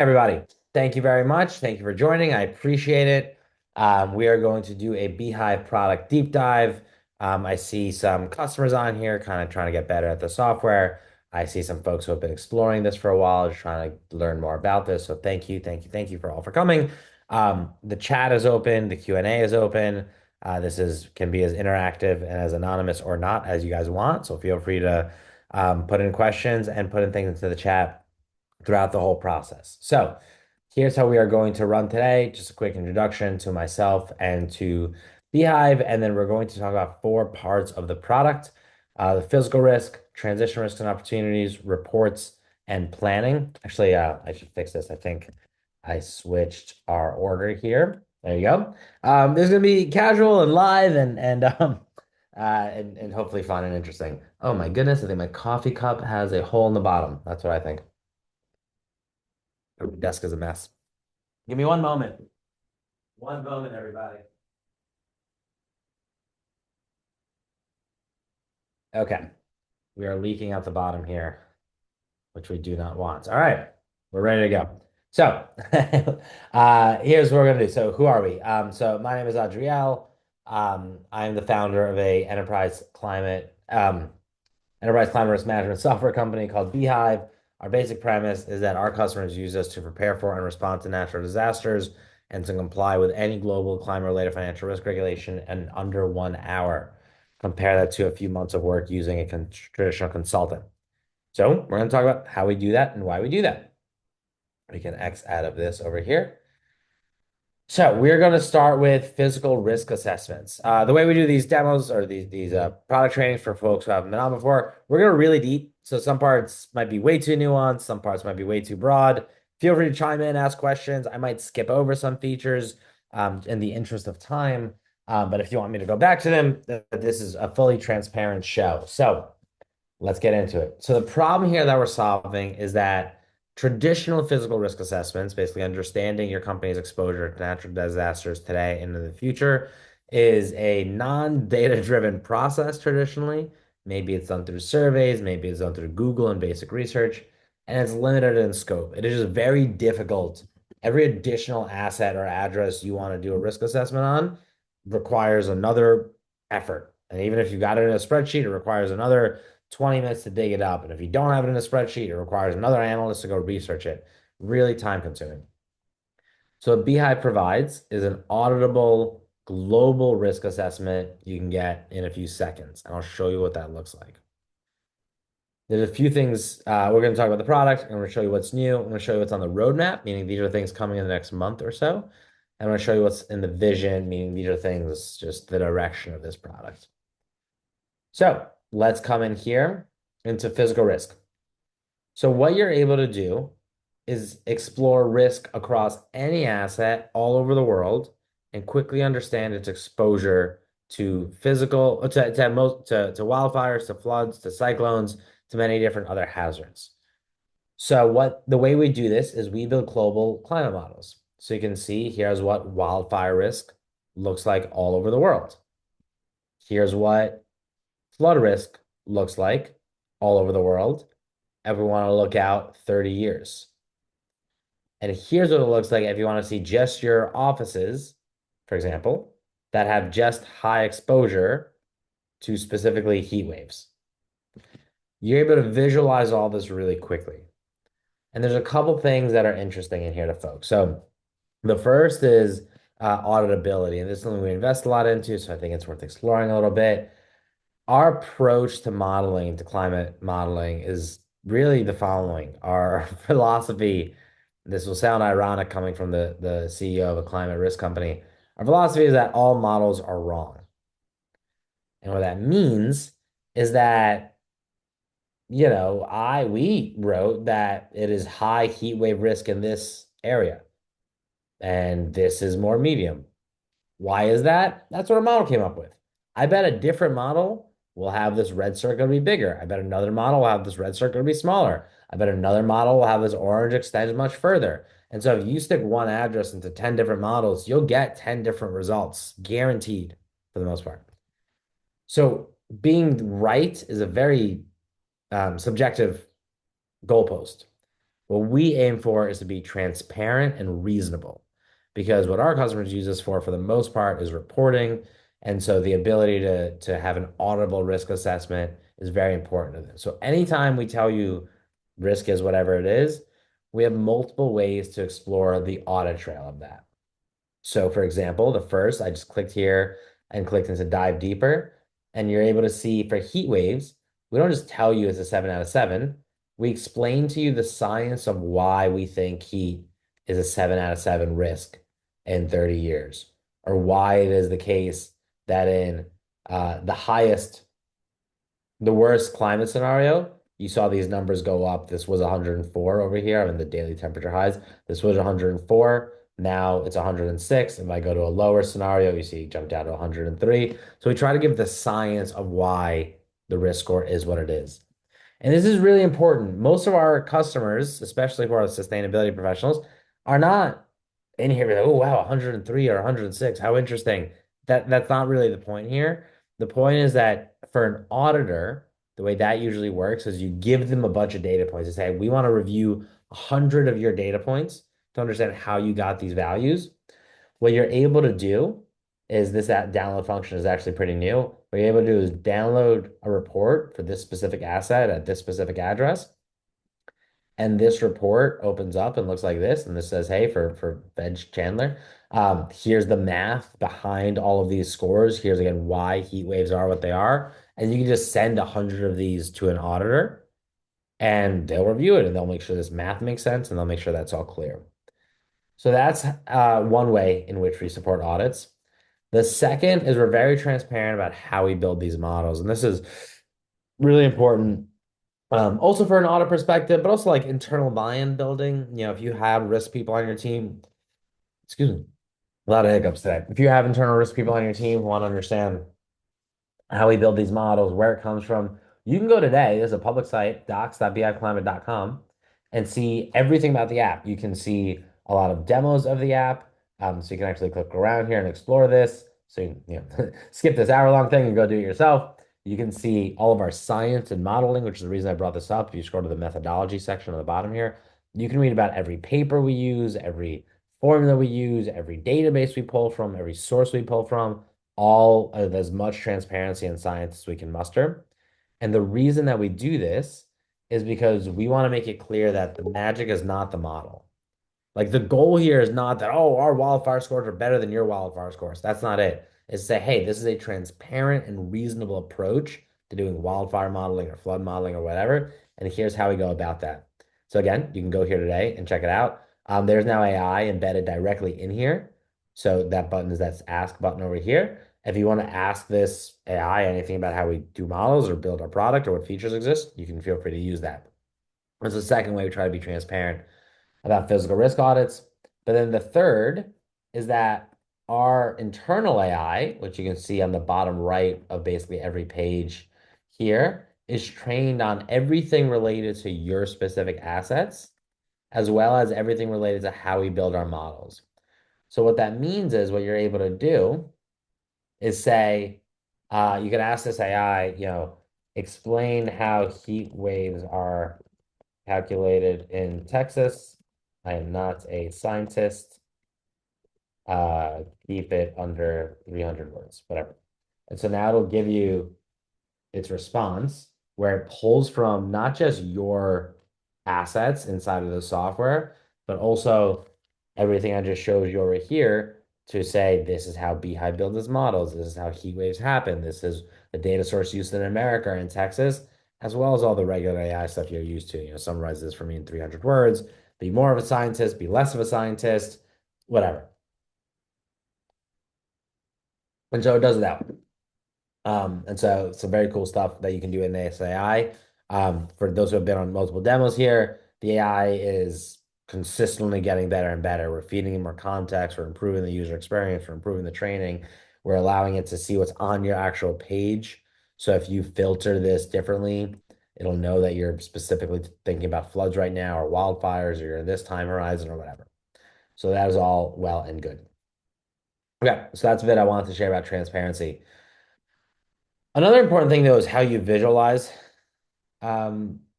Everybody, thank you very much. Thank you for joining. I appreciate it. We are going to do a Beehive product deep dive. I see some customers on here kind of trying to get better at the software. I see some folks who have been exploring this for a while, just trying to learn more about this. So thank you, thank you, thank you for all for coming. The chat is open, the Q&A is open. This is can be as interactive and as anonymous or not as you guys want. So feel free to put in questions and put in things into the chat throughout the whole process. So here's how we are going to run today. Just a quick introduction to myself and to Beehive, and then we're going to talk about four parts of the product: the physical risk, transition risks and opportunities, reports, and planning. Actually, I should fix this. I think I switched our order here. There you go. This is gonna be casual and live and hopefully fun and interesting. Oh my goodness, I think my coffee cup has a hole in the bottom. That's what I think. The desk is a mess. Give me one moment. One moment, everybody. Okay. We are leaking out the bottom here, which we do not want. All right. We're ready to go. So here's what we're gonna do. So who are we? So my name is Adriel. I'm the founder of a enterprise climate risk management software company called Beehive. Our basic premise is that our customers use us to prepare for and respond to natural disasters and to comply with any global climate-related financial risk regulation in under 1 hour. Compare that to a few months of work using a traditional consultant. So we're going to talk about how we do that and why we do that. We can X out of this over here. So we're going to start with physical risk assessments. The way we do these demos or these product trainings for folks who haven't been on before, we're going to really deep. So some parts might be way too nuanced, some parts might be way too broad. Feel free to chime in, ask questions. I might skip over some features in the interest of time. But if you want me to go back to them, this is a fully transparent show. So let's get into it. So the problem here that we're solving is that traditional physical risk assessments, basically understanding your company's exposure to natural disasters today and in the future, is a non-data driven process traditionally. Maybe it's done through surveys, maybe it's done through Google and basic research, and it's limited in scope. It is just very difficult. Every additional asset or address you want to do a risk assessment on requires another effort. And even if you got it in a spreadsheet, it requires another 20 minutes to dig it up. And if you don't have it in a spreadsheet, it requires another analyst to go research it. Really time consuming. So what Beehive provides is an auditable global risk assessment you can get in a few seconds. And I'll show you what that looks like. There's a few things we're going to talk about the product. I'm going to show you what's new. I'm going to show you what's on the roadmap, meaning these are things coming in the next month or so. And I'm going to show you what's in the vision, meaning these are things, just the direction of this product. So let's come in here into physical risk. So what you're able to do is explore risk across any asset all over the world and quickly understand its exposure to physical, to wildfires, to floods, to cyclones, to many different other hazards. So the way we do this is we build global climate models. So you can see here's what wildfire risk looks like all over the world. Here's what flood risk looks like all over the world. If we want to look out 30 years. And here's what it looks like if you want to see just your offices, for example, that have just high exposure to specifically heat waves. You're able to visualize all this really quickly. And there's a couple things that are interesting in here to folks. So the first is auditability. And this is something we invest a lot into, so I think it's worth exploring a little bit. Our approach to modeling, to climate modeling, is really the following. Our philosophy, this will sound ironic coming from the CEO of a climate risk company. Our philosophy is that all models are wrong. And what that means is that, we wrote that it is high heat wave risk in this area, and this is more medium. Why is that? That's what our model came up with. I bet a different model will have this red circle be bigger. I bet another model will have this red circle be smaller. I bet another model will have this orange extend much further. And so if you stick one address into 10 different models, you'll get 10 different results, guaranteed for the most part. So being right is a very subjective goalpost. What we aim for is to be transparent and reasonable because what our customers use us for the most part, is reporting. And so the ability to have an auditable risk assessment is very important to them. So anytime we tell you risk is whatever it is, we have multiple ways to explore the audit trail of that. So for example, the first, I just clicked here and clicked into dive deeper, and you're able to see for heat waves, we don't just tell you it's a 7 out of 7. We explain to you the science of why we think heat is a 7 out of 7 risk in 30 years, or why it is the case that in the worst climate scenario, you saw these numbers go up. This was 104 over here. I'm in the daily temperature highs. This was 104. Now it's 106. If I go to a lower scenario, you see it jump down to 103. So we try to give the science of why the risk score is what it is. And this is really important. Most of our customers, especially for our sustainability professionals, are not in here like, oh wow, 103 or 106. How interesting. That's not really the point here. The point is that for an auditor, the way that usually works is you give them a bunch of data points and say, we want to review 100 of your data points to understand how you got these values. What you're able to do is this app download function is actually pretty new. What you're able to do is download a report for this specific asset at this specific address. And this report opens up and looks like this. And this says, hey, for Veg Chandler, here's the math behind all of these scores. Here's again why heat waves are what they are. And you can just send 100 of these to an auditor and they'll review it and they'll make sure this math makes sense and they'll make sure that's all clear. So that's one way in which we support audits. The second is we're very transparent about how we build these models. And this is really important also for an audit perspective, but also like internal buy-in building. If you have risk people on your team, excuse me, a lot of hiccups today. If you have internal risk people on your team who want to understand how we build these models, where it comes from. You can go today, there's a public site, docs.beehiveclimate.com, and see everything about the app. You can see a lot of demos of the app. So you can actually click around here and explore this. So skip this hour-long thing and go do it yourself. You can see all of our science and modeling, which is the reason I brought this up. If you scroll to the methodology section on the bottom here, you can read about every paper we use, every formula we use, every database we pull from, every source we pull from, all of as much transparency and science as we can muster. And the reason that we do this is because we want to make it clear that the magic is not the model. Like the goal here is not that, oh, our wildfire scores are better than your wildfire scores. That's not it. It's to say, hey, this is a transparent and reasonable approach to doing wildfire modeling or flood modeling or whatever. And here's how we go about that. So again, you can go here today and check it out. There's now AI embedded directly in here. So that button is that ask button over here. If you want to ask this AI anything about how we do models or build our product or what features exist, you can feel free to use that. That's the second way we try to be transparent about physical risk audits. But then the third is that our internal AI, which you can see on the bottom right of basically every page here, is trained on everything related to your specific assets, as well as everything related to how we build our models. So what that means is what you're able to do is say, you can ask this AI, explain how heat waves are calculated in Texas. I am not a scientist. Keep it under 300 words, whatever. And so now it'll give you its response where it pulls from not just your assets inside of the software, but also everything I just showed you over here to say, this is how Beehive builds its models. This is how heat waves happen. This is the data source used in America or in Texas, as well as all the regular AI stuff you're used to. Summarize this for me in 300 words, be more of a scientist, be less of a scientist, whatever. And so it does that. And so some very cool stuff that you can do in the AI. For those who have been on multiple demos here, the AI is consistently getting better and better. We're feeding it more context, we're improving the user experience, we're improving the training, we're allowing it to see what's on your actual page. So if you filter this differently, it'll know that you're specifically thinking about floods right now or wildfires or you're in this time horizon or whatever. So that is all well and good. Okay, so that's a bit I wanted to share about transparency. Another important thing though is how you visualize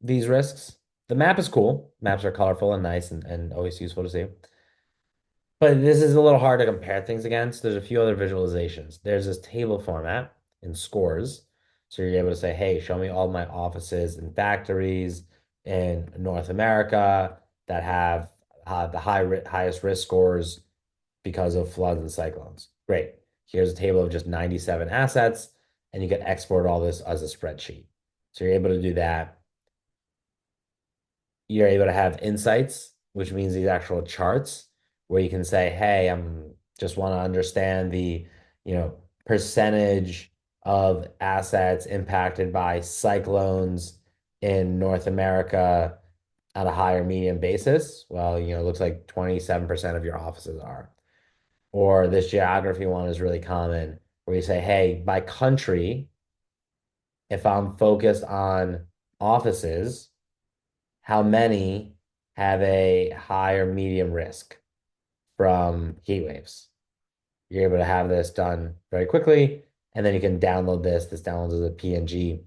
these risks. the map is cool. Maps are colorful and nice and always useful to see. But this is a little hard to compare things against. There's a few other visualizations. There's this table format in scores. So you're able to say, hey, show me all my offices and factories in North America that have the highest risk scores because of floods and cyclones. Great. Here's a table of just 97 assets, and you can export all this as a spreadsheet. So you're able to do that. You're able to have insights, which means these actual charts where you can say, hey, I'm just want to understand the, percentage of assets impacted by cyclones in North America on a higher medium basis. Well, it looks like 27% of your offices are. Or this geography one is really common where you say, hey, by country, if I'm focused on offices, how many have a high or medium risk from heat waves? You're able to have this done very quickly, and then you can download this. This downloads as a PNG,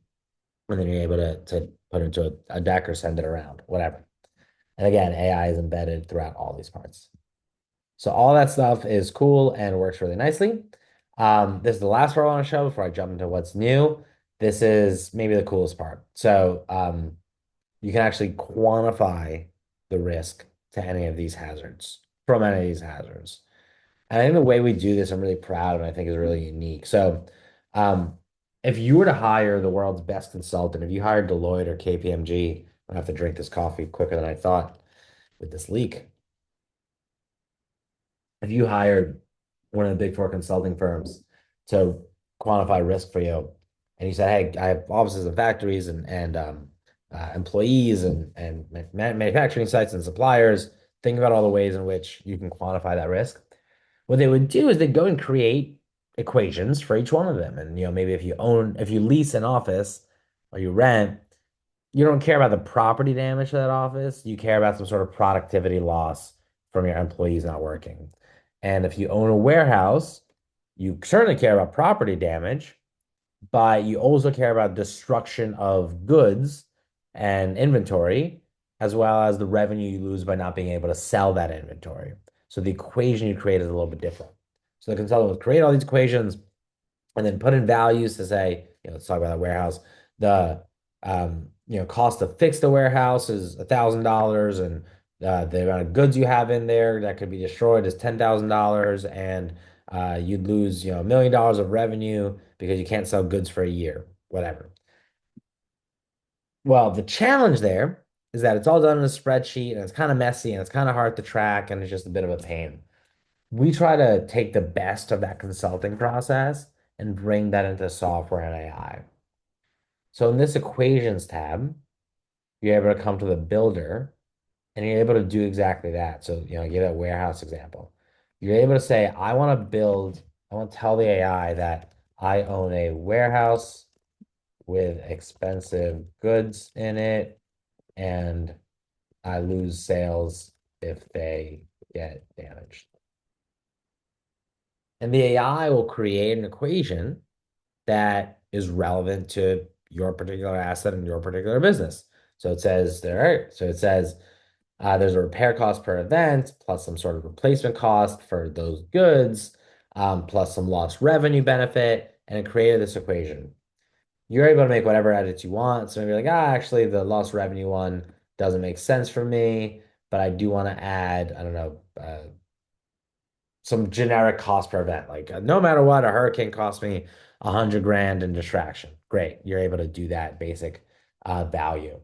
and then you're able to put it into a deck or send it around, whatever. And again, AI is embedded throughout all these parts. So all that stuff is cool and works really nicely. This is the last part I want to show before I jump into what's new. This is maybe the coolest part. So you can actually quantify the risk to any of these hazards, from any of these hazards. And I think the way we do this, I'm really proud of, and I think is really unique. So um, if you were to hire the world's best consultant, if you hired Deloitte or KPMG, I have to drink this coffee quicker than I thought with this leak. If you hired one of the big four consulting firms to quantify risk for you, and you said, "Hey, I have offices and factories and employees and manufacturing sites and suppliers. Think about all the ways in which you can quantify that risk." What they would do is they'd go and create equations for each one of them. And maybe if you lease an office or you rent, you don't care about the property damage to that office. You care about some sort of productivity loss from your employees not working. And if you own a warehouse, you certainly care about property damage, but you also care about destruction of goods and inventory, as well as the revenue you lose by not being able to sell that inventory. So the equation you create is a little bit different. So the consultant would create all these equations and then put in values to say, let's talk about that warehouse. The cost to fix the warehouse is $1,000, and the amount of goods you have in there that could be destroyed is $10,000, and you'd lose, $1 million of revenue because you can't sell goods for a year, whatever. Well, the challenge there is that it's all done in a spreadsheet and it's kind of messy and it's kind of hard to track and it's just a bit of a pain. We try to take the best of that consulting process and bring that into software and AI. So in this equations tab, you're able to come to the builder and you're able to do exactly that. So, give that warehouse example. You're able to say, I want to tell the AI that I own a warehouse with expensive goods in it and I lose sales if they get damaged. And the AI will create an equation that is relevant to your particular asset and your particular business. So it says there, so it says there's a repair cost per event, plus some sort of replacement cost for those goods, plus some lost revenue benefit, and it created this equation. You're able to make whatever edits you want. So maybe like, actually, the lost revenue one doesn't make sense for me, but I do want to add, I don't know, some generic cost per event. Like no matter what, a hurricane costs me 100 grand in distraction. Great. You're able to do that basic value.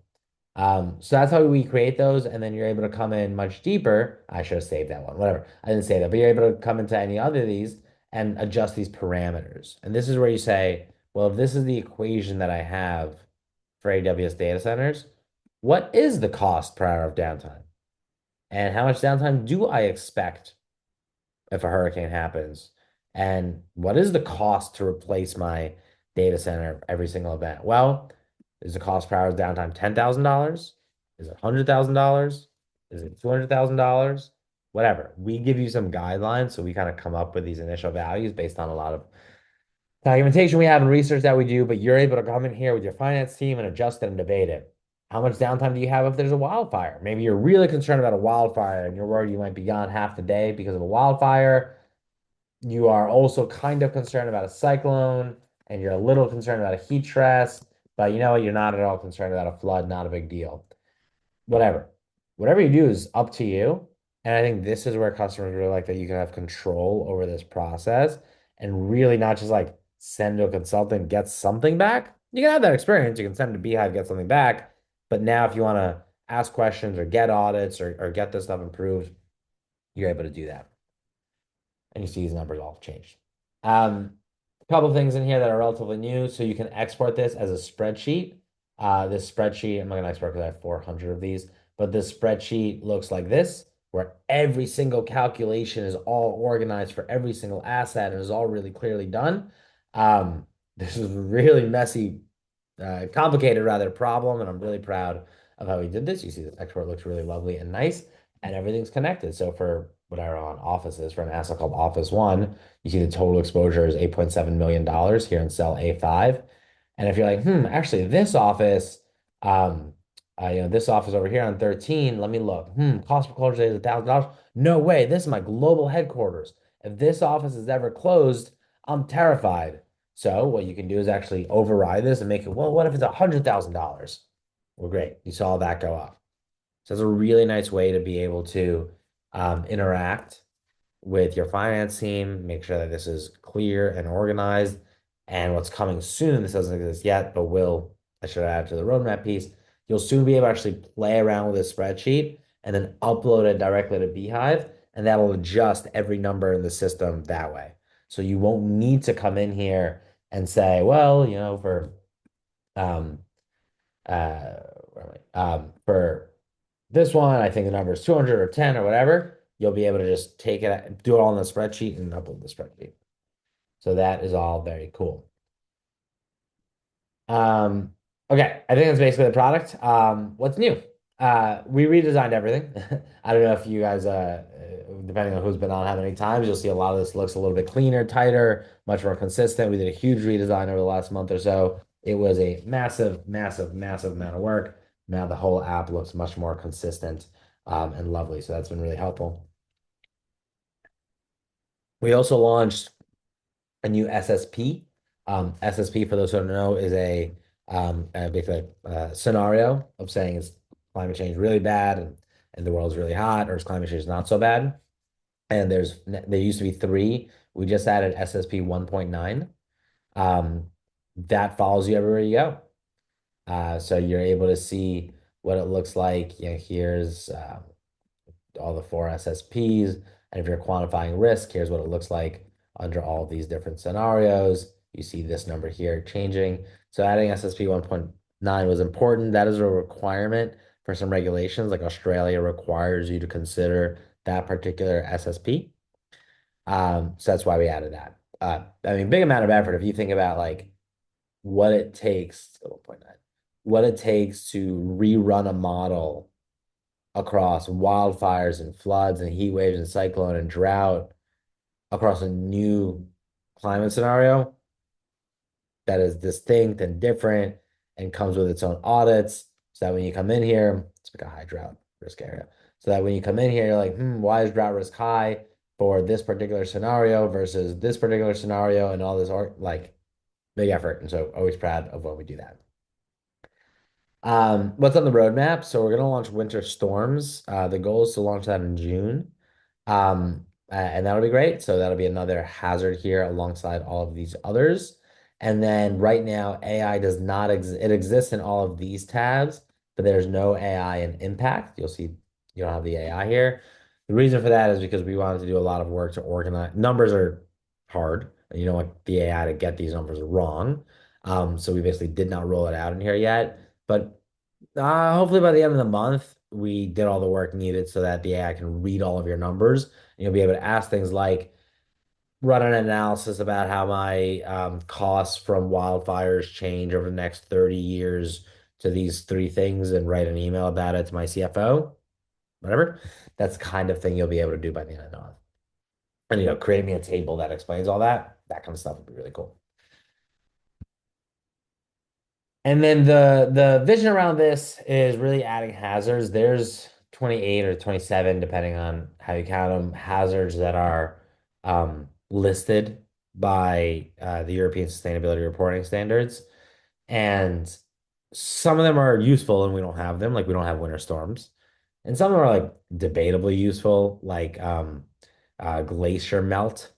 So that's how we create those. And then you're able to come in much deeper. I should have saved that one, whatever. I didn't say that, but you're able to come into any other of these and adjust these parameters. And this is where you say, well, if this is the equation that I have for AWS data centers, what is the cost per hour of downtime? And how much downtime do I expect if a hurricane happens? And what is the cost to replace my data center every single event? Well, is the cost per hour downtime $10,000? Is it $100,000? Is it $200,000? Whatever. We give you some guidelines, so we kind of come up with these initial values based on a lot of documentation we have and research that we do, but you're able to come in here with your finance team and adjust it and debate it. How much downtime do you have if there's a wildfire? Maybe you're really concerned about a wildfire and you're worried you might be gone half the day because of a wildfire. You are also kind of concerned about a cyclone and you're a little concerned about a heat stress, but you know what? You're not at all concerned about a flood, not a big deal. Whatever. Whatever you do is up to you. And I think this is where customers really like that you can have control over this process and really not just like send to a consultant, get something back. You can have that experience. You can send to Beehive, get something back. But now if you want to ask questions or get audits or get this stuff improved, you're able to do that. And you see these numbers all change. A couple of things in here that are relatively new. So you can export this as a spreadsheet. This spreadsheet, I'm not going to export because I have 400 of these, but this spreadsheet looks like this, where every single calculation is all organized for every single asset and is all really clearly done. This is really messy, complicated rather problem, and I'm really proud of how we did this. You see this export looks really lovely and nice, and everything's connected. So for whatever on Office is, for an asset called Office One, you see the total exposure is $8.7 million here in cell A5. And if you're like, actually this office, this office over here on 13, let me look. Cost per closure date is $1,000. No way, this is my global headquarters. If this office is ever closed, I'm terrified. So what you can do is actually override this and make it, well, what if it's $100,000? Well, great. You saw that go up. So it's a really nice way to be able to interact with your finance team, make sure that this is clear and organized. And what's coming soon, this doesn't exist yet, but I should add to the roadmap piece. You'll soon be able to actually play around with this spreadsheet and then upload it directly to Beehive, and that'll adjust every number in the system that way. So you won't need to come in here and say, well, um, for this one, I think the number is 200 or 10 or whatever. You'll be able to just take it, do it all in the spreadsheet and upload the spreadsheet. So that is all very cool. Um, okay, I think that's basically the product. What's new? We redesigned everything. I don't know if you guys, depending on who's been on how many times, you'll see a lot of this looks a little bit cleaner, tighter, much more consistent. We did a huge redesign over the last month or so. It was a massive, massive, massive amount of work. Now the whole app looks much more consistent, and lovely. So that's been really helpful. We also launched a new SSP. SSP, for those who don't know, is basically a scenario of saying is climate change really bad and the world's really hot, or is climate change not so bad? And there used to be three. We just added SSP 1.9. Um, that follows you everywhere you go. So you're able to see what it looks like. Here's all the four SSPs. And if you're quantifying risk, here's what it looks like under all these different scenarios. You see this number here changing. So adding SSP 1.9 was important. That is a requirement for some regulations, like Australia requires you to consider that particular SSP. So that's why we added that. I mean, big amount of effort if you think about like what it takes, 1.9, what it takes to rerun a model across wildfires and floods and heat waves and cyclone and drought across a new climate scenario that is distinct and different and comes with its own audits. So that when you come in here, it's like a high drought risk area. So that when you come in here, you're like, why is drought risk high for this particular scenario versus this particular scenario and all this like big effort. And so always proud of when we do that. What's on the roadmap? So we're going to launch winter storms. The goal is to launch that in June. And that'll be great. So that'll be another hazard here alongside all of these others. And then right now, AI does not exist. It exists in all of these tabs, but there's no AI in impact. You'll see you don't have the AI here. The reason for that is because we wanted to do a lot of work to organize. Numbers are hard, and you don't want the AI to get these numbers wrong. So we basically did not roll it out in here yet. But hopefully by the end of the month, we did all the work needed so that the AI can read all of your numbers. And you'll be able to ask things like, run an analysis about how my costs from wildfires change over the next 30 years to these three things and write an email about it to my CFO, whatever. That's the kind of thing you'll be able to do by the end of the month. And, create me a table that explains all that. That kind of stuff would be really cool. And then the vision around this is really adding hazards. There's 28 or 27, depending on how you count them, hazards that are listed by the European Sustainability Reporting Standards. And some of them are useful and we don't have them, like we don't have winter storms. And some of them are like debatably useful, like glacier melt.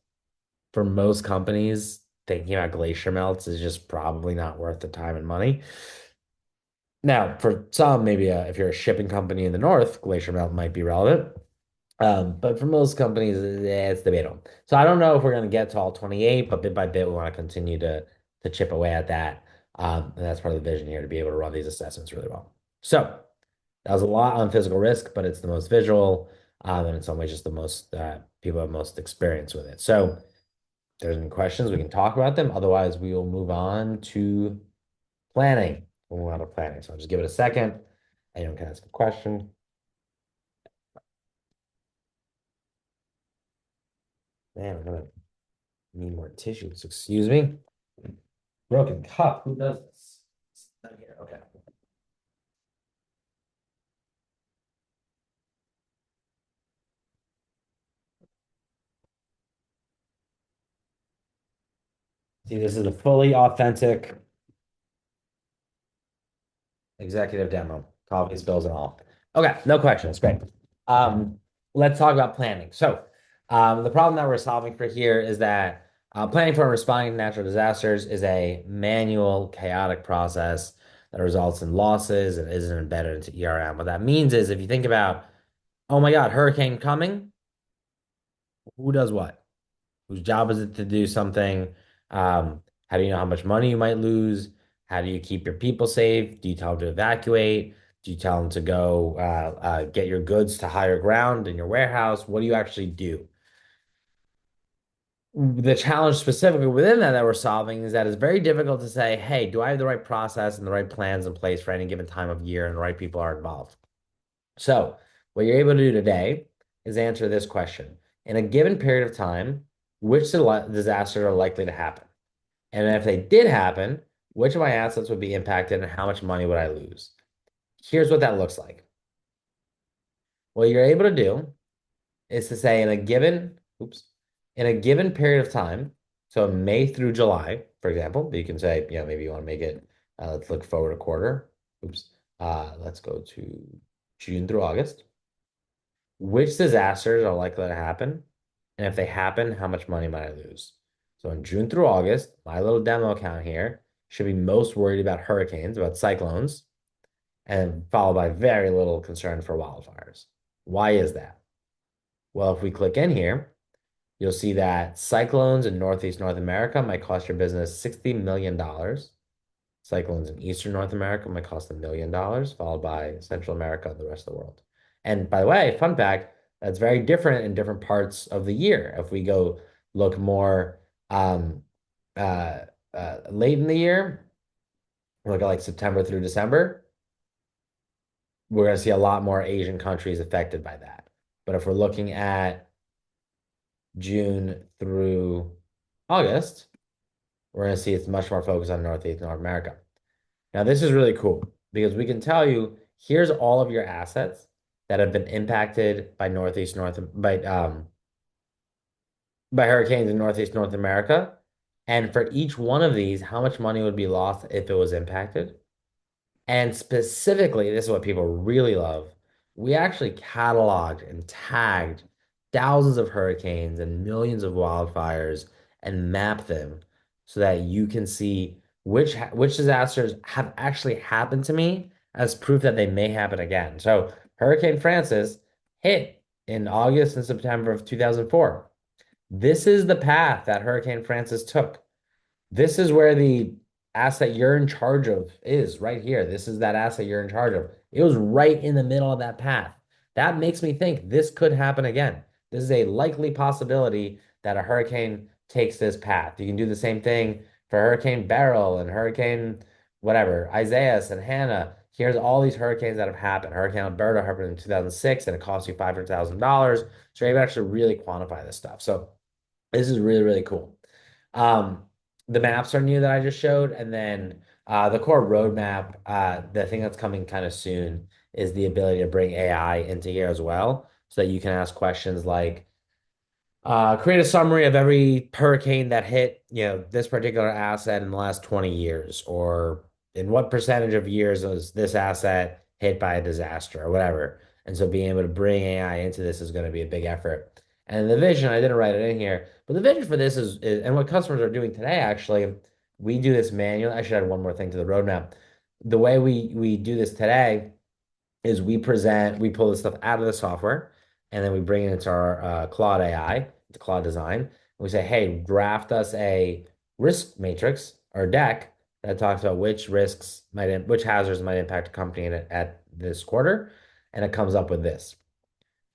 For most companies, thinking about glacier melts is just probably not worth the time and money. Now, for some, maybe if you're a shipping company in the north, glacier melt might be relevant. But for most companies, it's debatable. So I don't know if we're going to get to all 28, but bit by bit, we want to continue to chip away at that. And that's part of the vision here to be able to run these assessments really well. So that was a lot on physical risk, but it's the most visual, and in some ways, just the most people have most experience with it. So if there's any questions, we can talk about them. Otherwise, we will move on to planning. We'll move on to planning. So I'll just give it a second. Anyone can ask a question. Man, I'm gonna need more tissues. Excuse me. Broken cup. Who does this? It's not here. Okay. See, this is a fully authentic executive demo. Coffee spills and all. Okay, no questions. Great. Um, let's talk about planning. So, the problem that we're solving for here is that planning for and responding to natural disasters is a manual, chaotic process that results in losses and isn't embedded into ERM. What that means is if you think about, oh my God, hurricane coming, who does what? Whose job is it to do something? How do you know how much money you might lose? How do you keep your people safe? Do you tell them to evacuate? Do you tell them to go get your goods to higher ground in your warehouse? What do you actually do? The challenge specifically within that we're solving is that it's very difficult to say, hey, do I have the right process and the right plans in place for any given time of year and the right people are involved? So, what you're able to do today is answer this question. In a given period of time, which disasters are likely to happen? And if they did happen, which of my assets would be impacted and how much money would I lose? Here's what that looks like. What you're able to do is to say in a given period of time, so May through July, for example, you can say, maybe you want to make it, let's look forward a quarter. Oops. Let's go to June through August. Which disasters are likely to happen? And if they happen, how much money might I lose? So in June through August, my little demo account here should be most worried about hurricanes, about cyclones, and followed by very little concern for wildfires. Why is that? Well, if we click in here, you'll see that cyclones in Northeast North America might cost your business $60 million. Cyclones in Eastern North America might cost $1 million, followed by Central America and the rest of the world. And by the way, fun fact, that's very different in different parts of the year. If we go look more uh, late in the year, look at like September through December, we're going to see a lot more Asian countries affected by that. But if we're looking at June through August, we're going to see it's much more focused on Northeast North America. Now, this is really cool because we can tell you here's all of your assets that have been impacted by by hurricanes in Northeast North America. And for each one of these, how much money would be lost if it was impacted? And specifically, this is what people really love. We actually cataloged and tagged thousands of hurricanes and millions of wildfires and mapped them so that you can see which disasters have actually happened to me as proof that they may happen again. So Hurricane Francis hit in August and September of 2004. This is the path that Hurricane Francis took. This is where the asset you're in charge of is right here. This is that asset you're in charge of. It was right in the middle of that path. That makes me think this could happen again. This is a likely possibility that a hurricane takes this path. You can do the same thing for Hurricane Beryl and Hurricane whatever, Isaias and Hannah. Here's all these hurricanes that have happened. Hurricane Alberta happened in 2006 and it cost you $500,000. So you're able to actually really quantify this stuff. So this is really, really cool. Um, the maps are new that I just showed, and then The core roadmap, the thing that's coming kind of soon is the ability to bring AI into here as well, so that you can ask questions like, create a summary of every hurricane that hit, this particular asset in the last 20 years, or in what percentage of years was this asset hit by a disaster or whatever. And so being able to bring AI into this is going to be a big effort. And the vision, I didn't write it in here, but the vision for this and what customers are doing today, actually, we do this manually. I should add one more thing to the roadmap. The way we do this today is we pull this stuff out of the software, and then we bring it into our Claude AI, the Claude Design. And we say, hey, draft us a risk matrix or deck that talks about which hazards might impact a company at this quarter, and it comes up with this.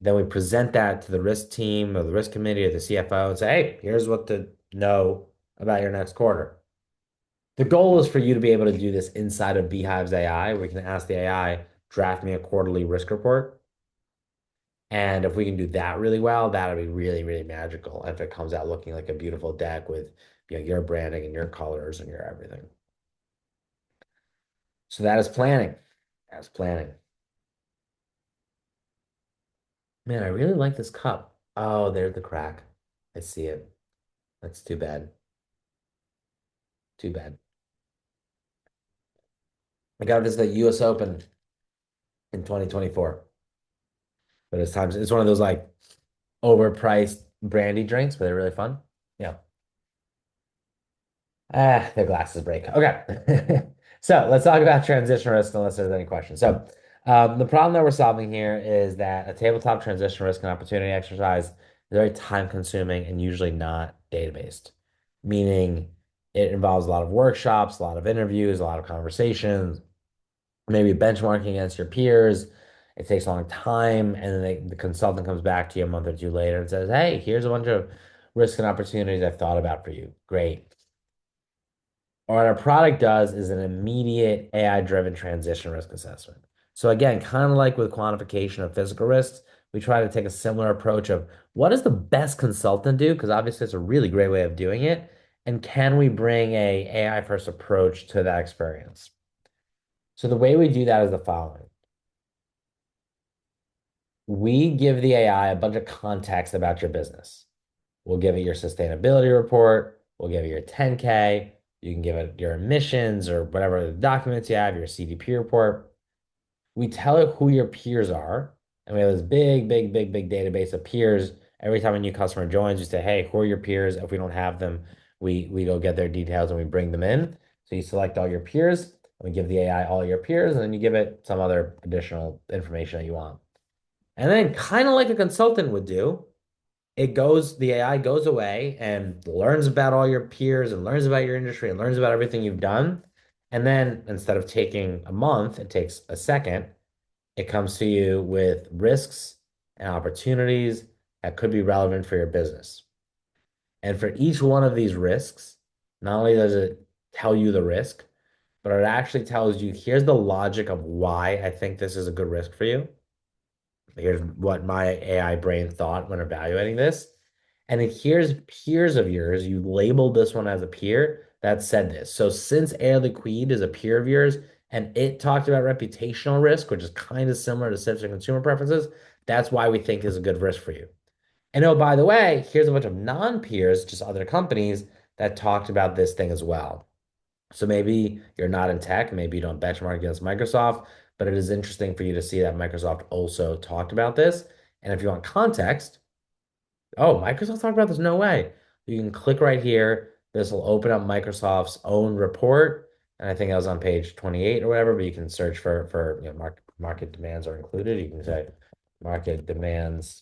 Then we present that to the risk team or the risk committee or the CFO and say, hey, here's what to know about your next quarter. The goal is for you to be able to do this inside of Beehive's AI. We can ask the AI, draft me a quarterly risk report. And if we can do that really well, that'll be really, really magical. If it comes out looking like a beautiful deck with, your branding and your colors and your everything. So that is planning. That's planning. Man, I really like this cup. Oh, there's the crack. I see it. That's too bad. Too bad. I got this at the US Open in 2024. But it's one of those like overpriced brandy drinks, but they're really fun. Yeah. Their glasses break. Okay. So let's talk about transition risk unless there's any questions. So the problem that we're solving here is that a tabletop transition risk and opportunity exercise is very time consuming and usually not data-based, meaning it involves a lot of workshops, a lot of interviews, a lot of conversations, maybe benchmarking against your peers. It takes a long time, and then the consultant comes back to you a month or two later and says, hey, here's a bunch of risks and opportunities I've thought about for you. Great. What our product does is an immediate AI-driven transition risk assessment. So again, kind of like with quantification of physical risks, we try to take a similar approach of what does the best consultant do? Because obviously it's a really great way of doing it. And can we bring a AI first approach to that experience? So the way we do that is the following. We give the AI a bunch of context about your business. We'll give it your sustainability report. We'll give it your 10K. You can give it your emissions or whatever the documents you have, your CDP report. We tell it who your peers are. And we have this big, big, big, big database of peers. Every time a new customer joins, we say, hey, who are your peers? If we don't have them, we go get their details and we bring them in. So you select all your peers, and we give the AI all your peers, and then you give it some other additional information that you want. And then, kind of like a consultant would do, the AI goes away and learns about all your peers and learns about your industry and learns about everything you've done. And then instead of taking a month, it takes a second. It comes to you with risks and opportunities that could be relevant for your business. And for each one of these risks, not only does it tell you the risk, but it actually tells you here's the logic of why I think this is a good risk for you. Here's what my AI brain thought when evaluating this. And then here's peers of yours. You labeled this one as a peer that said this. So since Air Liquide is a peer of yours and it talked about reputational risk, which is kind of similar to SIPs and consumer preferences, that's why we think is a good risk for you. And oh, by the way, here's a bunch of non-peers, just other companies that talked about this thing as well. So maybe you're not in tech, maybe you don't benchmark against Microsoft, but it is interesting for you to see that Microsoft also talked about this. And if you want context, oh, Microsoft talked about this? No way. You can click right here. This will open up Microsoft's own report. And I think I was on page 28 or whatever, but you can search for market demands are included. You can say market demands.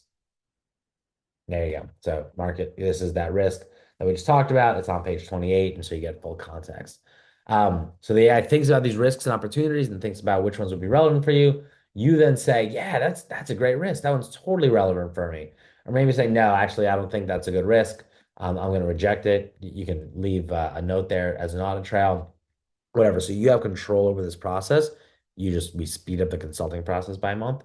There you go. So this is that risk that we just talked about. It's on page 28, and so you get full context. So the AI thinks about these risks and opportunities and thinks about which ones would be relevant for you. You then say, yeah, that's a great risk. That one's totally relevant for me. Or maybe say, no, actually, I don't think that's a good risk. I'm going to reject it. You can leave a note there as an audit trail, whatever. So you have control over this process. We speed up the consulting process by a month.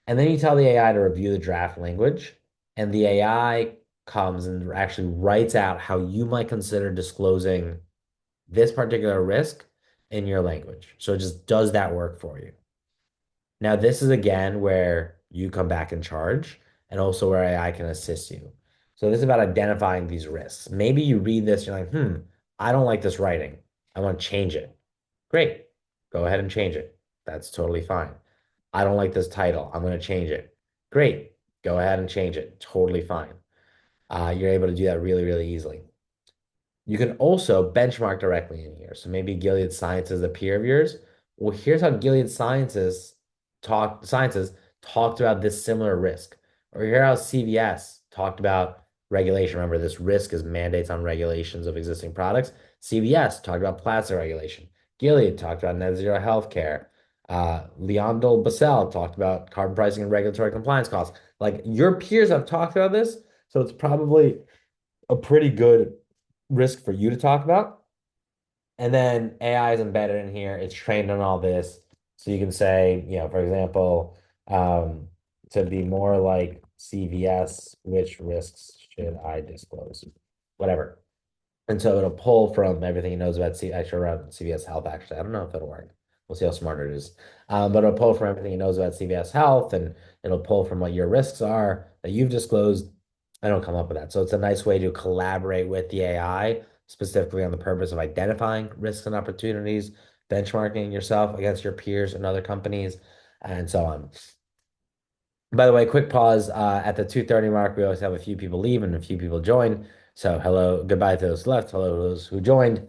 And then you tell the AI to review the draft language, and the AI comes and actually writes out how you might consider disclosing this particular risk in your language. So it just does that work for you. Now, this is again where you come back in charge and also where AI can assist you. So this is about identifying these risks. Maybe you read this, you're like, I don't like this writing. I want to change it. Great. Go ahead and change it. That's totally fine. I don't like this title. I'm going to change it. Great. Go ahead and change it. Totally fine. You're able to do that really, really easily. You can also benchmark directly in here. So maybe Gilead Sciences is a peer of yours. Well, here's how Gilead Sciences talked about this similar risk. Or here how CVS talked about regulation. Remember, this risk is mandates on regulations of existing products. CVS talked about plastic regulation. Gilead talked about net zero healthcare. Leondel Basel talked about carbon pricing and regulatory compliance costs. Like your peers have talked about this, so it's probably a pretty good risk for you to talk about. And then AI is embedded in here. It's trained on all this. So you can say, for example, um, to be more like CVS, which risks should I disclose? Whatever. And so it'll pull from everything he knows about actually around CVS Health. Actually, I don't know if it'll work. We'll see how smart it is. But it'll pull from everything he knows about CVS Health, and it'll pull from what your risks are that you've disclosed. I don't come up with that. So it's a nice way to collaborate with the AI, specifically on the purpose of identifying risks and opportunities, benchmarking yourself against your peers and other companies, and so on. By the way, quick pause. At the 2:30 mark, we always have a few people leave and a few people join. So hello, goodbye to those left. Hello to those who joined.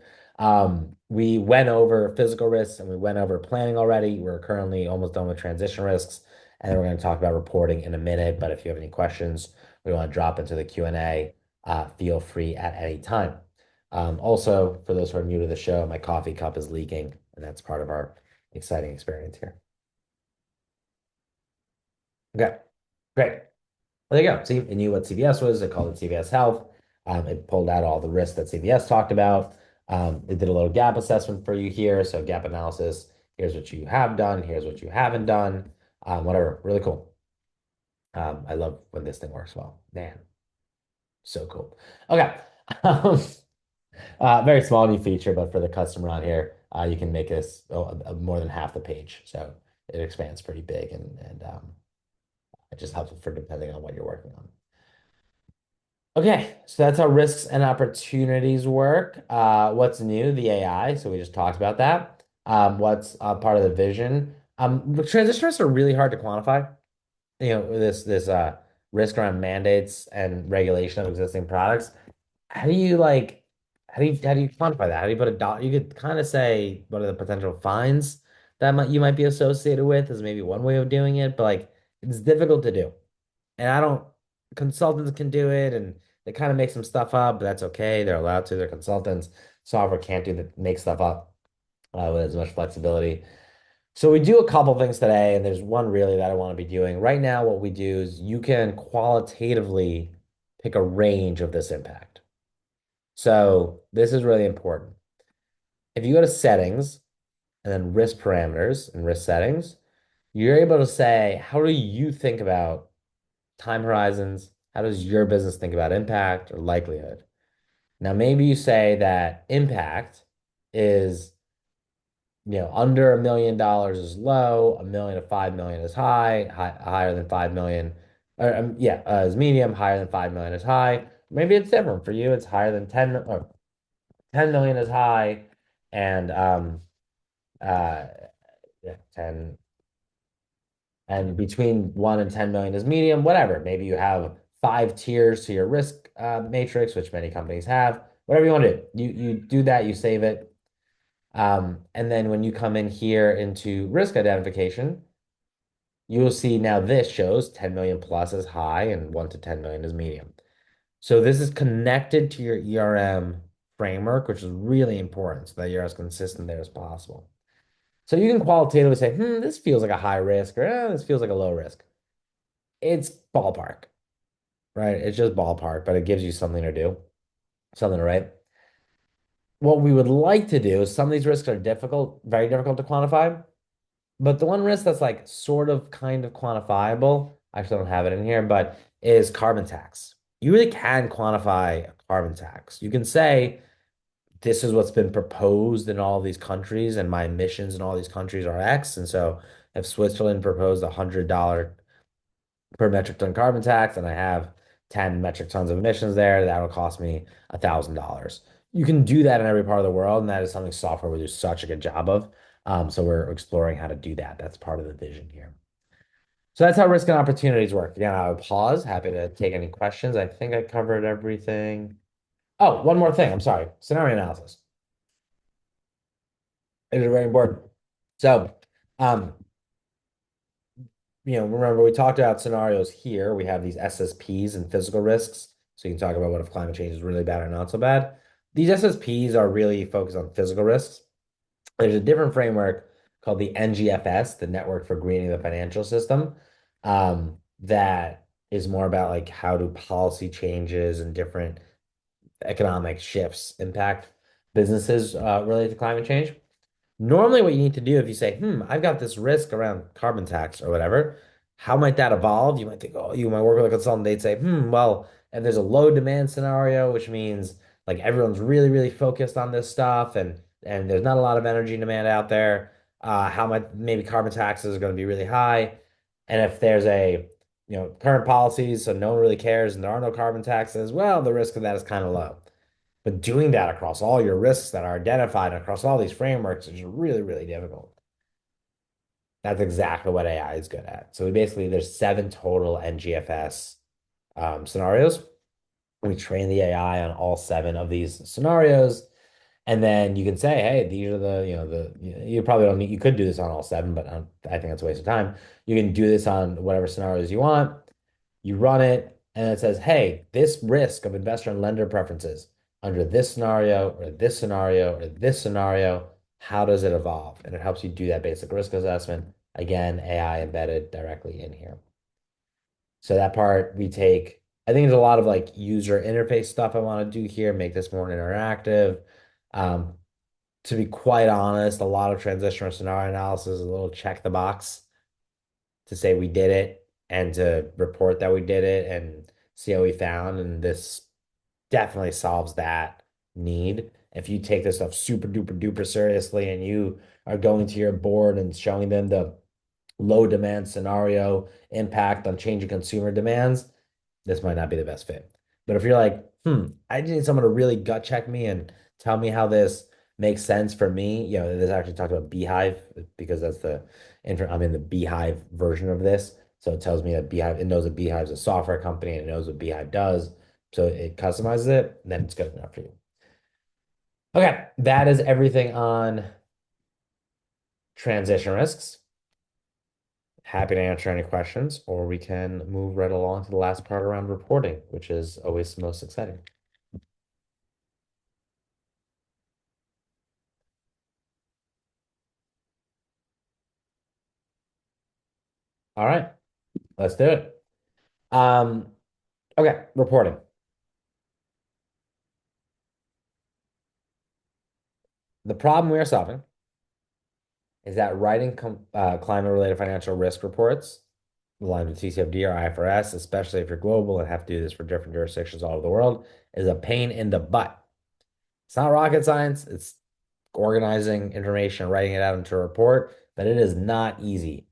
We went over physical risks and we went over planning already. We're currently almost done with transition risks, and then we're going to talk about reporting in a minute. But if you have any questions, we want to drop into the Q&A. Feel free at any time. Also, for those who are new to the show, my coffee cup is leaking, and that's part of our exciting experience here. Okay, great. Well, there you go. See, it knew what CVS was. It called it CVS Health. It pulled out all the risks that CVS talked about. It did a little gap assessment for you here. So gap analysis, here's what you have done. Here's what you haven't done. Whatever, really cool. I love when this thing works well. Man, so cool. Okay. Very small new feature, but for the customer on here, you can make this more than half the page. So it expands pretty big and it just helps for depending on what you're working on. Okay, so that's how risks and opportunities work. What's new? The AI. So we just talked about that. What's part of the vision? The transition risks are really hard to quantify. This risk around mandates and regulation of existing products. How do you like? How do you quantify that? How do you put a dot? You could kind of say what are the potential fines that you might be associated with is maybe one way of doing it, but like it's difficult to do. And I don't, consultants can do it and they kind of make some stuff up, but that's okay. They're allowed to, they're consultants. Software can't do the make stuff up with as much flexibility. So we do a couple things today, and there's one really that I want to be doing. Right now, what we do is you can qualitatively pick a range of this impact. So this is really important. If you go to settings and then risk parameters and risk settings, you're able to say, how do you think about time horizons? How does your business think about impact or likelihood? Now, maybe you say that impact is, under $1 million is low, 1 million to 5 million is higher than 5 million, or is medium, higher than 5 million is high. Maybe it's different for you. It's higher than 10 million is high, and yeah, 10 and between 1 and 10 million is medium, whatever. Maybe you have 5 tiers to your risk matrix, which many companies have. Whatever you want to do, you do that, you save it. And then when you come in here into risk identification, you will see now this shows 10 million plus is high and 1 to 10 million is medium. So this is connected to your ERM framework, which is really important so that you're as consistent there as possible. So you can qualitatively say, this feels like a high risk, or this feels like a low risk. It's ballpark, right? It's just ballpark, but it gives you something to do, something to write. What we would like to do is some of these risks are difficult, very difficult to quantify. But the one risk that's like sort of kind of quantifiable, I actually don't have it in here, but is carbon tax. You really can quantify a carbon tax. You can say this is what's been proposed in all these countries, and my emissions in all these countries are X. And so if Switzerland proposed $100 per metric ton carbon tax, and I have 10 metric tons of emissions there, that'll cost me $1,000. You can do that in every part of the world, and that is something software will do such a good job of. So we're exploring how to do that. That's part of the vision here. So that's how risk and opportunities work. Again, I would pause. Happy to take any questions. I think I covered everything. Oh, one more thing. I'm sorry. Scenario analysis. It is very important. So, um, remember we talked about scenarios here. We have these SSPs and physical risks. So you can talk about what if climate change is really bad or not so bad. These SSPs are really focused on physical risks. There's a different framework called the NGFS, the Network for Greening the Financial System, that is more about like how do policy changes and different economic shifts impact businesses related to climate change. Normally, what you need to do if you say, I've got this risk around carbon tax or whatever, how might that evolve? You might think, oh, you might work with a consultant. They'd say, well, if there's a low demand scenario, which means like everyone's really, really focused on this stuff and there's not a lot of energy demand out there, how much maybe carbon taxes are going to be really high. And if there's current policies, so no one really cares and there are no carbon taxes, well, the risk of that is kind of low. But doing that across all your risks that are identified across all these frameworks is really, really difficult. That's exactly what AI is good at. So there's 7 total NGFS scenarios. We train the AI on all 7 of these scenarios. And then you can say, hey, these are you probably don't need, you could do this on all 7, but I think that's a waste of time. You can do this on whatever scenarios you want. You run it, and it says, hey, this risk of investor and lender preferences under this scenario or this scenario or this scenario, how does it evolve? And it helps you do that basic risk assessment. Again, AI embedded directly in here. So that part we take, I think there's a lot of like user interface stuff I want to do here, make this more interactive. Um, to be quite honest, a lot of transition or scenario analysis is a little check the box to say we did it and to report that we did it and see how we found. And this definitely solves that need. If you take this stuff super duper duper seriously and you are going to your board and showing them the low demand scenario impact on changing consumer demands, this might not be the best fit. But if you're like, I just need someone to really gut check me and tell me how this makes sense for me. This actually talked about Beehive because I'm in the Beehive version of this. So it tells me that it knows that Beehive is a software company and it knows what Beehive does. So it customizes it, then it's good enough for you. Okay, that is everything on transition risks. Happy to answer any questions, or we can move right along to the last part around reporting, which is always the most exciting. All right, let's do it. Um, okay, reporting. The problem we are solving is that writing climate-related financial risk reports aligned with TCFD or IFRS, especially if you're global and have to do this for different jurisdictions all over the world, is a pain in the butt. It's not rocket science. It's organizing information, writing it out into a report, but it is not easy.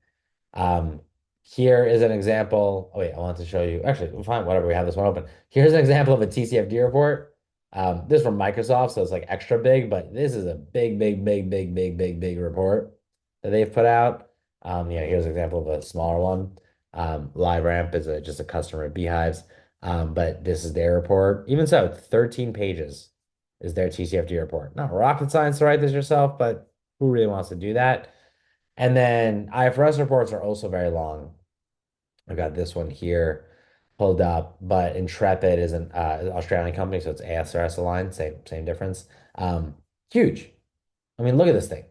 Um, Here is an example. Oh, wait, I want to show you. Actually, we'll find whatever we have this one open. Here's an example of a TCFD report. This is from Microsoft, so it's like extra big, but this is a big, big, big, big, big, big, big report that they've put out. Here's an example of a smaller one. LiveRamp is just a customer at Beehives, but this is their report. Even so, 13 pages is their TCFD report. Not rocket science to write this yourself, but who really wants to do that? And then IFRS reports are also very long. I've got this one here pulled up, but Intrepid is an Australian company, so it's ASRS aligned, same difference. Huge. I mean, look at this thing.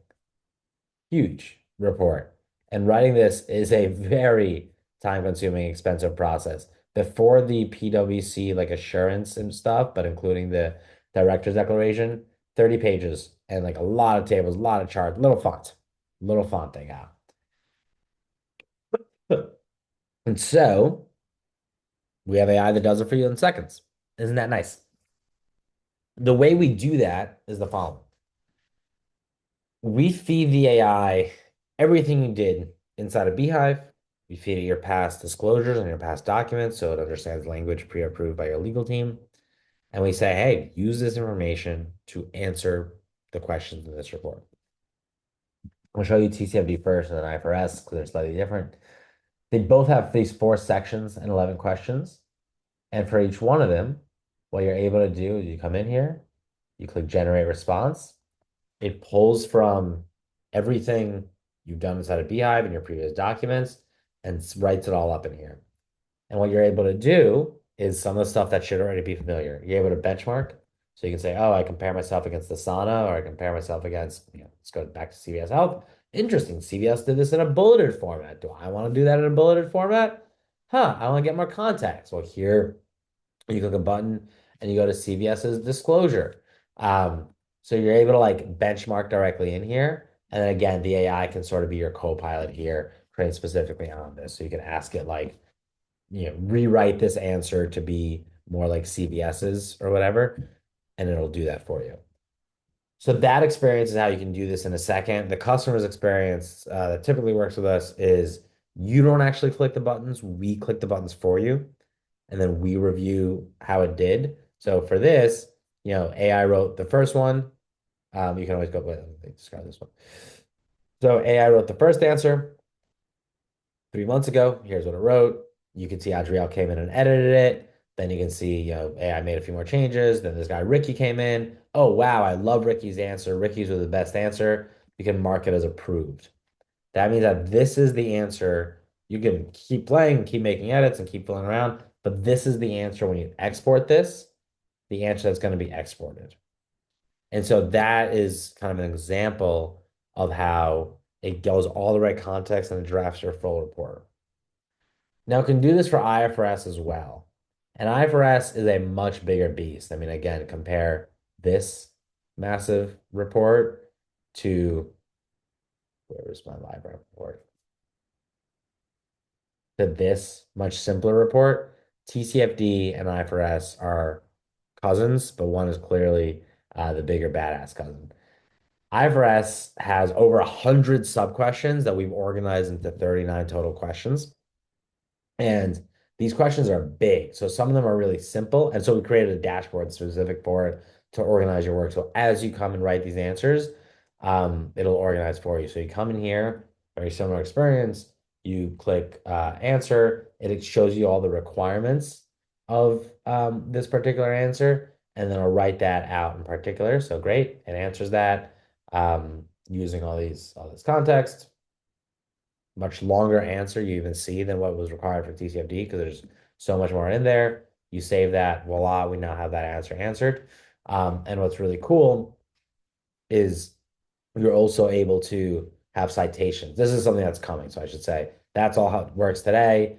Huge report. And writing this is a very time-consuming, expensive process. Before the PwC like assurance and stuff, but including the director's declaration, 30 pages and like a lot of tables, a lot of charts, little font they got. And so we have AI that does it for you in seconds. Isn't that nice? The way we do that is the following. We feed the AI everything you did inside of Beehive. We feed it your past disclosures and your past documents so it understands language pre-approved by your legal team. And we say, hey, use this information to answer the questions in this report. I'll show you TCFD first and then IFRS because they're slightly different. They both have these four sections and 11 questions. And for each one of them, what you're able to do is you come in here, you click generate response. It pulls from everything you've done inside of Beehive in your previous documents and writes it all up in here. And what you're able to do is some of the stuff that should already be familiar. You're able to benchmark. So you can say, oh, I compare myself against the Asana, or I compare myself against, let's go back to CVS Health. Interesting. CVS did this in a bulleted format. Do I want to do that in a bulleted format? Huh, I want to get more context. Well, here you click a button and you go to CVS's disclosure. So you're able to like benchmark directly in here. And then again, the AI can sort of be your co-pilot here, trained specifically on this. So you can ask it like, rewrite this answer to be more like CVS's or whatever, and it'll do that for you. So that experience is how you can do this in a second. The customer's experience that typically works with us is you don't actually click the buttons. We click the buttons for you, and then we review how it did. So for this, AI wrote the first one. You can always go, wait, let me describe this one. So AI wrote the first answer 3 months ago. Here's what it wrote. You can see Adriel came in and edited it. Then you can see, AI made a few more changes. Then this guy Ricky came in. Oh, wow, I love Ricky's answer. Ricky's was the best answer. You can mark it as approved. That means that this is the answer. You can keep playing, keep making edits, and keep filling around. But this is the answer when you export this, the answer that's going to be exported. And so that is kind of an example of how it goes all the right context and it drafts your full report. Now, it can do this for IFRS as well. And IFRS is a much bigger beast. I mean, again, compare this massive report to where's my live report? To this much simpler report. TCFD and IFRS are cousins, but one is clearly the bigger badass cousin. IFRS has over 100 sub questions that we've organized into 39 total questions. And these questions are big. So some of them are really simple. And so we created a dashboard specific for it to organize your work. So as you come and write these answers, it'll organize for you. So you come in here, very similar experience. You click answer. It shows you all the requirements of this particular answer. And then I'll write that out in particular. So great. It answers that using all this context. Much longer answer you even see than what was required for TCFD because there's so much more in there. You save that, voila, we now have that answer answered. And what's really cool is you're also able to have citations. This is something that's coming, so I should say that's all how it works today.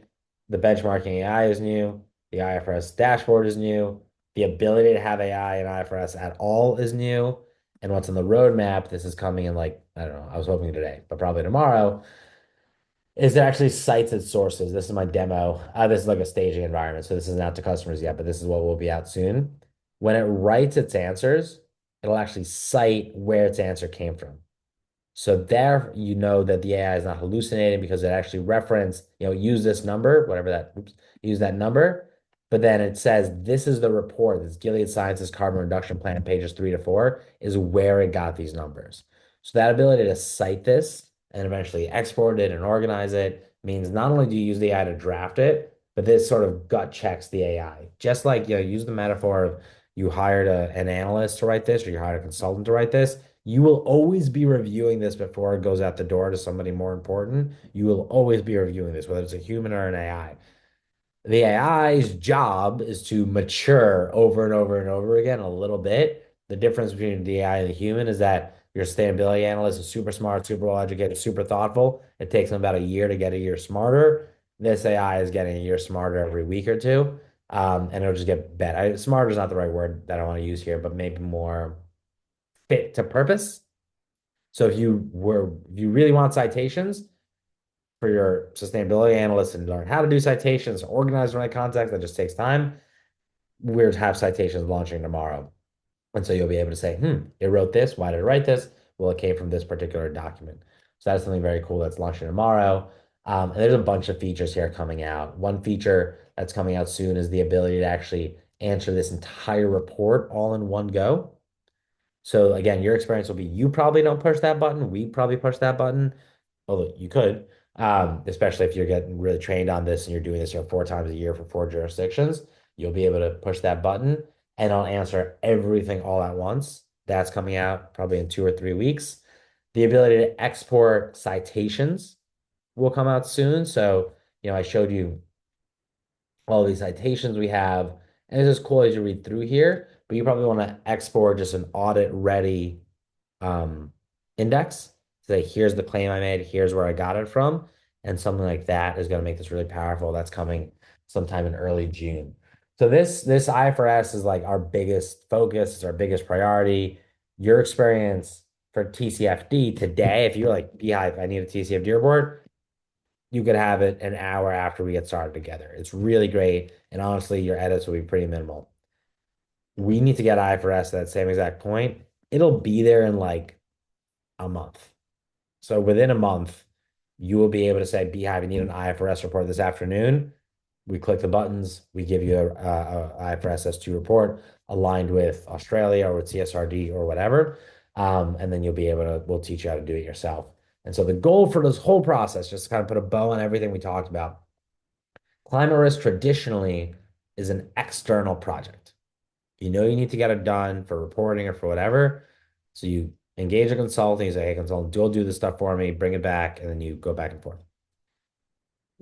The benchmarking AI is new. The IFRS dashboard is new. The ability to have AI and IFRS at all is new. And what's on the roadmap, this is coming in like, I don't know, I was hoping today, but probably tomorrow, is it actually cites its sources. This is my demo. This is like a staging environment, so this isn't out to customers yet, but this is what will be out soon. When it writes its answers, it'll actually cite where its answer came from. So there you know that the AI is not hallucinating because it actually referenced, use this number, whatever that, use that number. But then it says this is the report, this Gilead Sciences carbon reduction plan, pages 3 to 4, is where it got these numbers. So that ability to cite this and eventually export it and organize it means not only do you use the AI to draft it, but this sort of gut checks the AI. Just like, use the metaphor of you hired an analyst to write this or you hired a consultant to write this. You will always be reviewing this before it goes out the door to somebody more important. You will always be reviewing this, whether it's a human or an AI. The AI's job is to mature over and over and over again a little bit. The difference between the AI and the human is that your sustainability analyst is super smart, super well educated, super thoughtful. It takes them about a year to get a year smarter. This AI is getting a year smarter every week or two, and it'll just get better. Smarter is not the right word that I want to use here, but maybe more fit to purpose. So if you really want citations for your sustainability analysts and learn how to do citations, organize the right context, that just takes time. We're to have citations launching tomorrow. And so you'll be able to say, it wrote this. Why did it write this? Well, it came from this particular document. So that's something very cool that's launching tomorrow. And there's a bunch of features here coming out. One feature that's coming out soon is the ability to actually answer this entire report all in one go. So again, your experience will be you probably don't push that button. We probably push that button, although you could, especially if you're getting really trained on this and you're doing this, 4 times a year for 4 jurisdictions. You'll be able to push that button and it'll answer everything all at once. That's coming out probably in 2 or 3 weeks. The ability to export citations will come out soon. So, I showed you all these citations we have. And it's just cool as you read through here, but you probably want to export just an audit ready um, index. Say, here's the claim I made, here's where I got it from. And something like that is going to make this really powerful. That's coming sometime in early June. So this IFRS is like our biggest focus, it's our biggest priority. Your experience for TCFD today, if you're like, Beehive, I need a TCFD report, you could have it an hour after we get started together. It's really great. And honestly, your edits will be pretty minimal. We need to get IFRS at that same exact point. It'll be there in like a month. So within a month, you will be able to say, Beehive, I need an IFRS report this afternoon. We click the buttons. We give you a IFRS S2 report aligned with Australia or with CSRD or whatever. And then you'll be able to, we'll teach you how to do it yourself. And so the goal for this whole process, just to kind of put a bow on everything we talked about, climate risk traditionally is an external project. You need to get it done for reporting or for whatever. So you engage a consultant, you say, hey, consultant, do this stuff for me, bring it back, and then you go back and forth.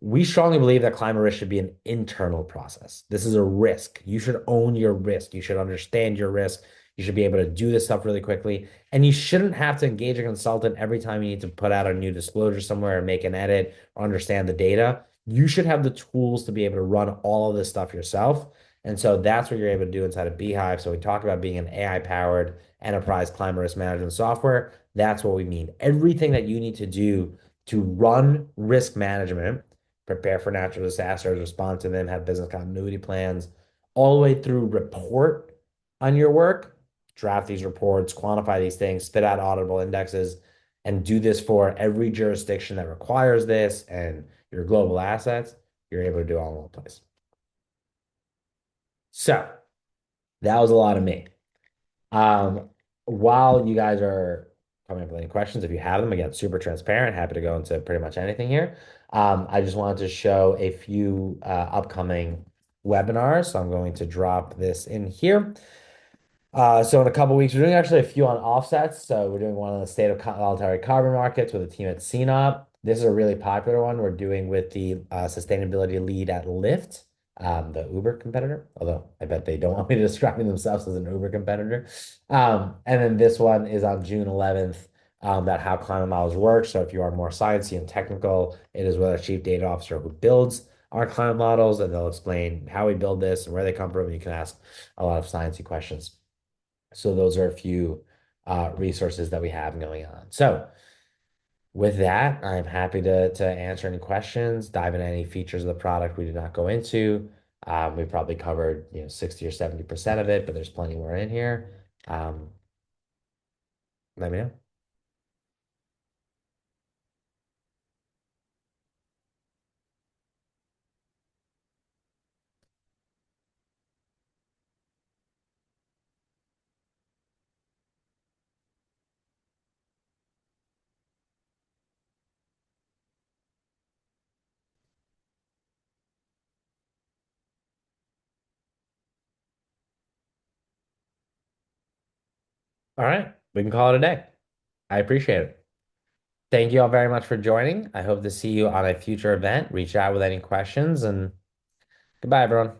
We strongly believe that climate risk should be an internal process. This is a risk. You should own your risk. You should understand your risk. You should be able to do this stuff really quickly. And you shouldn't have to engage a consultant every time you need to put out a new disclosure somewhere and make an edit or understand the data. You should have the tools to be able to run all of this stuff yourself. And so that's what you're able to do inside of Beehive. So we talk about being an AI-powered enterprise climate risk management software. That's what we mean. Everything that you need to do to run risk management, prepare for natural disasters, respond to them, have business continuity plans, all the way through report on your work, draft these reports, quantify these things, spit out auditable indexes, and do this for every jurisdiction that requires this and your global assets, you're able to do all in one place. So that was a lot of me. Um, while you guys are coming up with any questions, if you have them, again, super transparent, happy to go into pretty much anything here. I just wanted to show a few upcoming webinars. So I'm going to drop this in here. So in a couple weeks, we're doing actually a few on offsets. So we're doing one on the state of voluntary carbon markets with a team at CNOP. This is a really popular one we're doing with the sustainability lead at Lyft, the Uber competitor. Although I bet they don't want me to describe themselves as an Uber competitor. And then this one is on June 11th about how climate models work. So if you are more sciencey and technical, it is with our chief data officer who builds our climate models, and they'll explain how we build this and where they come from. And you can ask a lot of sciencey questions. So those are a few resources that we have going on. So with that, I'm happy to answer any questions, dive into any features of the product we did not go into. We probably covered 60 or 70% of it, but there's plenty more in here. Let me know. All right, we can call it a day. I appreciate it. Thank you all very much for joining. I hope to see you on a future event. Reach out with any questions and goodbye, everyone.